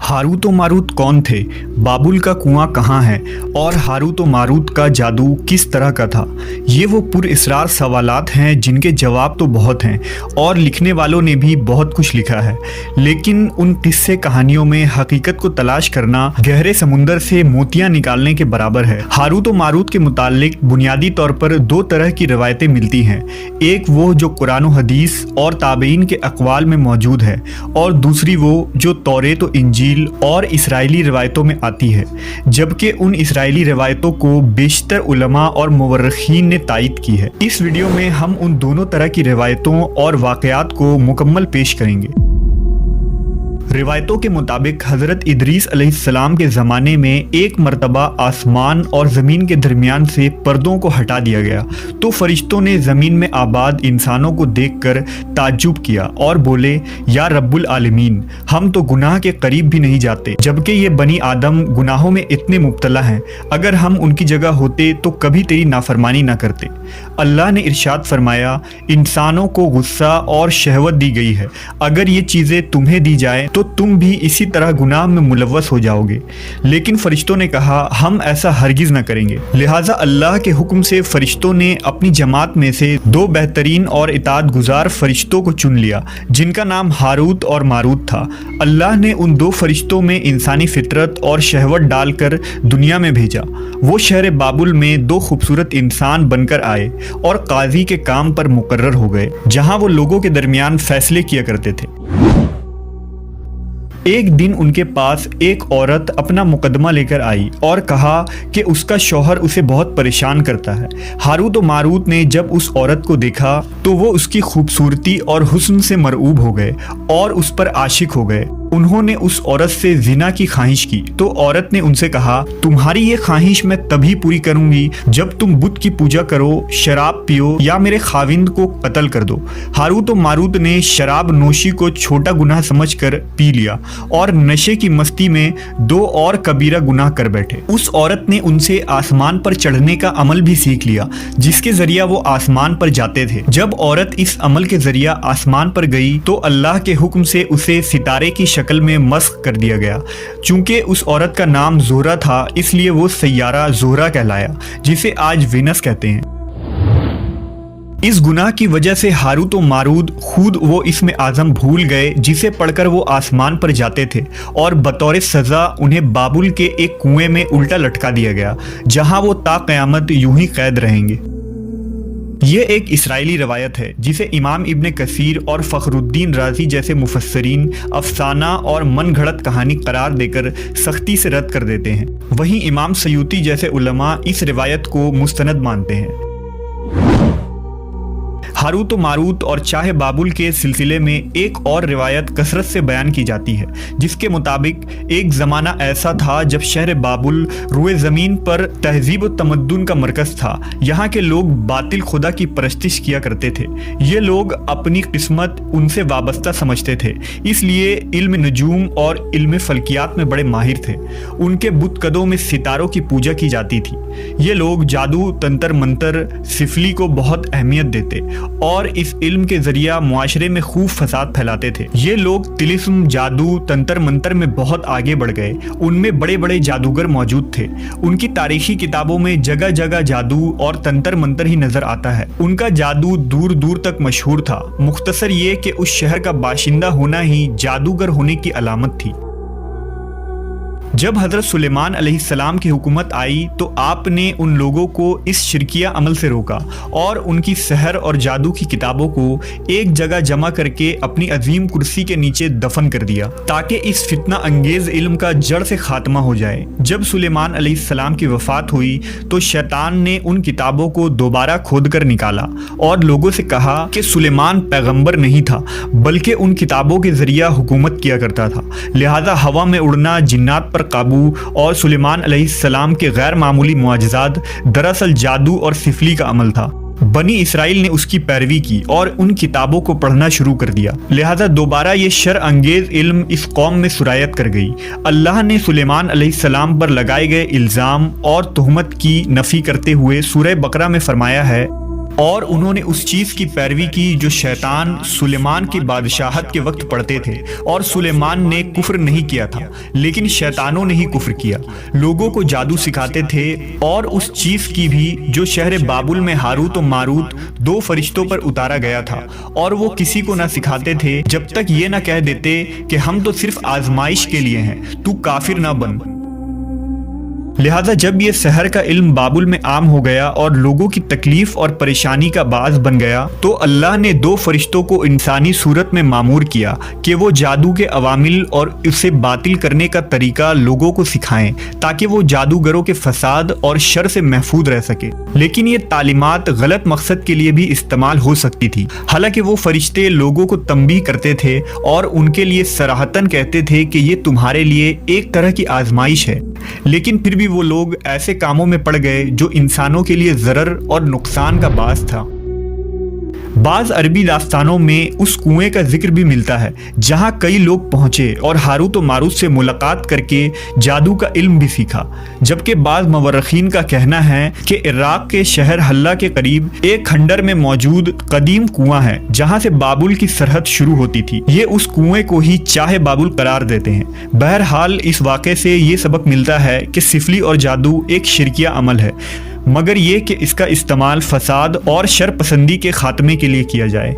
Harut व Marut कौन थे, बाबुल का कुआं कहाँ है और हारूत व मारूत का जादू किस तरह का था। ये वो पुरअसरार सवालात हैं जिनके जवाब तो बहुत हैं और लिखने वालों ने भी बहुत कुछ लिखा है, लेकिन उन किस्से कहानियों में हकीकत को तलाश करना गहरे समुंदर से मोतियां निकालने के बराबर है। हारूत व मारूत के मुताल्लिक बुनियादी तौर पर दो तरह की रवायतें मिलती हैं, एक वो जो कुरान व हदीस और ताबईन के अक़वाल में मौजूद है और दूसरी वो जो तौरेत व इंजील और इसराइली रिवायतों में आती है, जबकि उन इसराइली रिवायतों को बेशतर उलमा और मुवर्रिखीन ने तायीद की है। इस वीडियो में हम उन दोनों तरह की रिवायतों और वाक़यात को मुकम्मल पेश करेंगे। रिवायतों के मुताबिक हज़रत इदरीस अलैहिस्सलाम के ज़माने में एक मरतबा आसमान और ज़मीन के दरमियान से पर्दों को हटा दिया गया तो फरिश्तों ने ज़मीन में आबाद इंसानों को देखकर ताज्जुब किया और बोले, या रब्बुल आलमीन, हम तो गुनाह के करीब भी नहीं जाते, जबकि ये बनी आदम गुनाहों में इतने मुब्तला हैं। अगर हम उनकी जगह होते तो कभी तेरी नाफरमानी ना करते। अल्लाह ने इरशाद फरमाया, इंसानों को गुस्सा और शहवत दी गई है, अगर ये चीज़ें तुम्हें दी जाए तो तुम भी इसी तरह गुनाह में मुलव्वस हो जाओगे। लेकिन फरिश्तों ने कहा, हम ऐसा हरगिज़ न करेंगे। लिहाजा अल्लाह के हुक्म से फरिश्तों ने अपनी जमात में से दो बेहतरीन और इताअत गुजार फरिश्तों को चुन लिया, जिनका नाम हारूत और मारूत था। अल्लाह ने उन दो फरिश्तों में इंसानी फितरत और शहवत डालकर दुनिया में भेजा। वो शहर बाबुल में दो खूबसूरत इंसान बनकर आए और काजी के काम पर मुकर्रर हो गए, जहाँ वो लोगों के दरमियान फैसले किया करते थे। एक दिन उनके पास एक औरत अपना मुकदमा लेकर आई और कहा कि उसका शौहर उसे बहुत परेशान करता है। हारूत व मारूत ने जब उस औरत को देखा तो वो उसकी खूबसूरती और हुस्न से मरऊब हो गए और उस पर आशिक हो गए। उन्होंने उस औरत से जिना की ख्वाहिश की तो औरत ने उनसे कहा, तुम्हारी ये ख्वाहिश मैं तभी पूरी करूंगी जब तुम बुत की पूजा करो, शराब पियो या मेरे खाविंद को कत्ल कर दो। हारूत व मारूत ने शराब नोशी को छोटा गुनाह समझकर पी लिया और नशे की मस्ती में दो और कबीरा गुनाह कर बैठे। उस औरत ने उनसे आसमान पर चढ़ने का अमल भी सीख लिया, जिसके जरिया वो आसमान पर जाते थे। जब औरत इस अमल के जरिया आसमान पर गई तो अल्लाह के हुक्म से उसे सितारे की शक्ल में मस्ख कर दिया गया। चूंकि उस औरत का नाम ज़ोहरा था, इसलिए वो सैयारा ज़ोहरा कहलाया, जिसे आज वीनस कहते हैं। इस गुनाह की वजह से हारूत व मारूत खुद वो इसमें आज़म भूल गए जिसे पढ़कर वो आसमान पर जाते थे और बतौर सज़ा उन्हें बाबुल के एक कुएं में उल्टा लटका दिया गया, जहां वो ता क़यामत यूं ही कैद रहेंगे। ये एक इसराइली रवायत है जिसे इमाम इब्न कसीर और फ़खरुद्दीन राज़ी जैसे मुफस्सरीन अफसाना और मन घड़त कहानी करार देकर सख्ती से रद्द कर देते हैं। वहीं इमाम सयूती जैसे उलमा इस रिवायत को मुस्तनद मानते हैं। हारूत व मारूत और चाहे बाबुल के सिलसिले में एक और रिवायत कसरत से बयान की जाती है, जिसके मुताबिक एक ज़माना ऐसा था जब शहर बाबुल रुए ज़मीन पर तहजीब व तमद्दुन का मरकज़ था। यहाँ के लोग बातिल खुदा की परस्तिश किया करते थे। ये लोग अपनी किस्मत उनसे वाबस्ता समझते थे, इसलिए इल्म नजूम और इल्म फल्कियात में बड़े माहिर थे। उनके बुतकदों में सितारों की पूजा की जाती थी। ये लोग जादू, तंत्र मंत्र, सिफली को बहुत अहमियत देते और इस इल्म के जरिया मुआशरे में खूब फसाद फैलाते थे। ये लोग तिलिस्म, जादू, तंत्र मंत्र में बहुत आगे बढ़ गए। उनमें बड़े बड़े जादूगर मौजूद थे। उनकी तारीखी किताबों में जगह जगह जादू और तंत्र मंत्र ही नजर आता है। उनका जादू दूर दूर तक मशहूर था। मुख्तसर ये कि उस शहर का बाशिंदा होना ही जादूगर होने की अलामत थी। जब हज़रत सुलेमान अलैहिस्सलाम की हुकूमत आई तो आपने उन लोगों को इस शिरकिया अमल से रोका और उनकी सहर और जादू की किताबों को एक जगह जमा करके अपनी अजीम कुर्सी के नीचे दफन कर दिया, ताकि इस फितना अंगेज इल्म का जड़ से खात्मा हो जाए। जब सुलेमान अलैहिस्सलाम की वफ़ात हुई तो शैतान ने उन किताबों को दोबारा खोद कर निकाला और लोगों से कहा कि सुलेमान पैगंबर नहीं था, बल्कि उन किताबों के ज़रिया हुकूमत किया करता था। लिहाजा हवा में उड़ना, जिन्नात पर काबू और सुलेमान अलैहिस्सलाम के गैर मामूली मुआजिज़ात दरअसल जादू और सिफली का अमल था। बनी इसराइल ने उसकी पैरवी की और उन किताबों को पढ़ना शुरू कर दिया। लिहाजा दोबारा ये शर अंगेज इल्म इस कौम में सुरायत कर गई। अल्लाह ने सुलेमान अलैहिस्सलाम पर लगाए गए इल्ज़ाम और तुहमत की नफ़ी करते हुए सूरह बकरा में फरमाया है, اور انہوں نے اس چیز کی پیروی کی جو شیطان سلیمان کی بادشاہت کے وقت پڑھتے تھے، اور سلیمان نے کفر نہیں کیا تھا لیکن شیطانوں نے ہی کفر کیا۔ لوگوں کو جادو سکھاتے تھے اور اس چیز کی بھی جو شہر بابل میں ہاروت و ماروت دو فرشتوں پر اتارا گیا تھا، اور وہ کسی کو نہ سکھاتے تھے جب تک یہ نہ کہہ دیتے کہ ہم تو صرف آزمائش کے لیے ہیں، تو کافر نہ بن۔ لہذا جب یہ سحر کا علم بابل میں عام ہو گیا اور لوگوں کی تکلیف اور پریشانی کا باعث بن گیا، تو اللہ نے دو فرشتوں کو انسانی صورت میں مامور کیا کہ وہ جادو کے عوامل اور اسے باطل کرنے کا طریقہ لوگوں کو سکھائیں تاکہ وہ جادوگروں کے فساد اور شر سے محفوظ رہ سکے۔ لیکن یہ تعلیمات غلط مقصد کے لیے بھی استعمال ہو سکتی تھی۔ حالانکہ وہ فرشتے لوگوں کو تنبیہ کرتے تھے اور ان کے لیے صراحتاً کہتے تھے کہ یہ تمہارے لیے ایک طرح کی آزمائش ہے، لیکن پھر بھی وہ لوگ ایسے کاموں میں پڑ گئے جو انسانوں کے لیے ضرر اور نقصان کا باعث تھا۔ بعض عربی داستانوں میں اس کنویں کا ذکر بھی ملتا ہے جہاں کئی لوگ پہنچے اور ہاروت و ماروت سے ملاقات کر کے جادو کا علم بھی سیکھا، جبکہ بعض مورخین کا کہنا ہے کہ عراق کے شہر حلہ کے قریب ایک کھنڈر میں موجود قدیم کنواں ہے جہاں سے بابل کی سرحد شروع ہوتی تھی۔ یہ اس کنویں کو ہی چاہے بابل قرار دیتے ہیں۔ بہرحال اس واقعے سے یہ سبق ملتا ہے کہ سفلی اور جادو ایک شرکیہ عمل ہے، مگر یہ کہ اس کا استعمال فساد اور شر پسندی کے خاتمے کے لیے کیا جائے۔